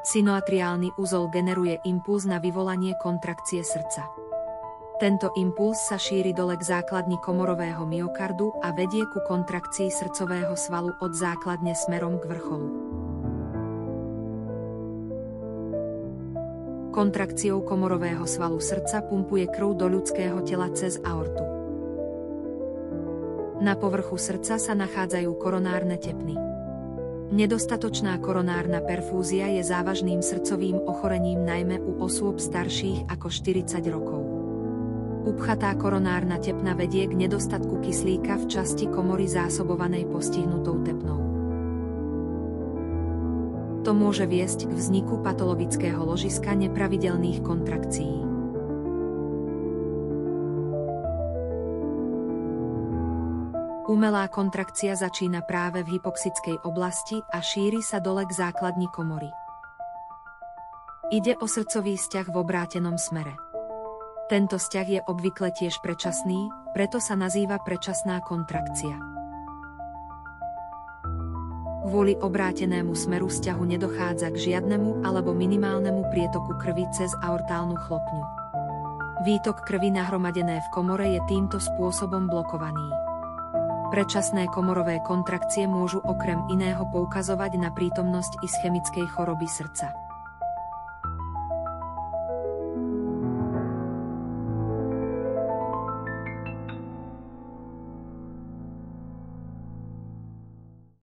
Sinoatriálny uzol generuje impuls na vyvolanie kontrakcie srdca. Tento impuls sa šíri dole k základni komorového myokardu a vedie ku kontrakcii srdcového svalu od základne smerom k vrcholu. Kontrakciou komorového svalu srdca pumpuje krv do ľudského tela cez aortu. Na povrchu srdca sa nachádzajú koronárne tepny. Nedostatočná koronárna perfúzia je závažným srdcovým ochorením najmä u osôb starších ako 40 rokov. Upchatá koronárna tepna vedie k nedostatku kyslíka v časti komory zásobovanej postihnutou tepnou. To môže viesť k vzniku patologického ložiska nepravidelných kontrakcií. Umelá kontrakcia začína práve v hypoxickej oblasti a šíri sa dole k základni komory. Ide o srdcový vzťah v obrátenom smere. Tento vzťah je obvykle tiež predčasný, preto sa nazýva predčasná kontrakcia. Kvôli obrátenému smeru vzťahu nedochádza k žiadnemu alebo minimálnemu prietoku krvi cez aortálnu chlopňu. Výtok krvi nahromadené v komore je týmto spôsobom blokovaný. Predčasné komorové kontrakcie môžu okrem iného poukazovať na prítomnosť ischemickej choroby srdca.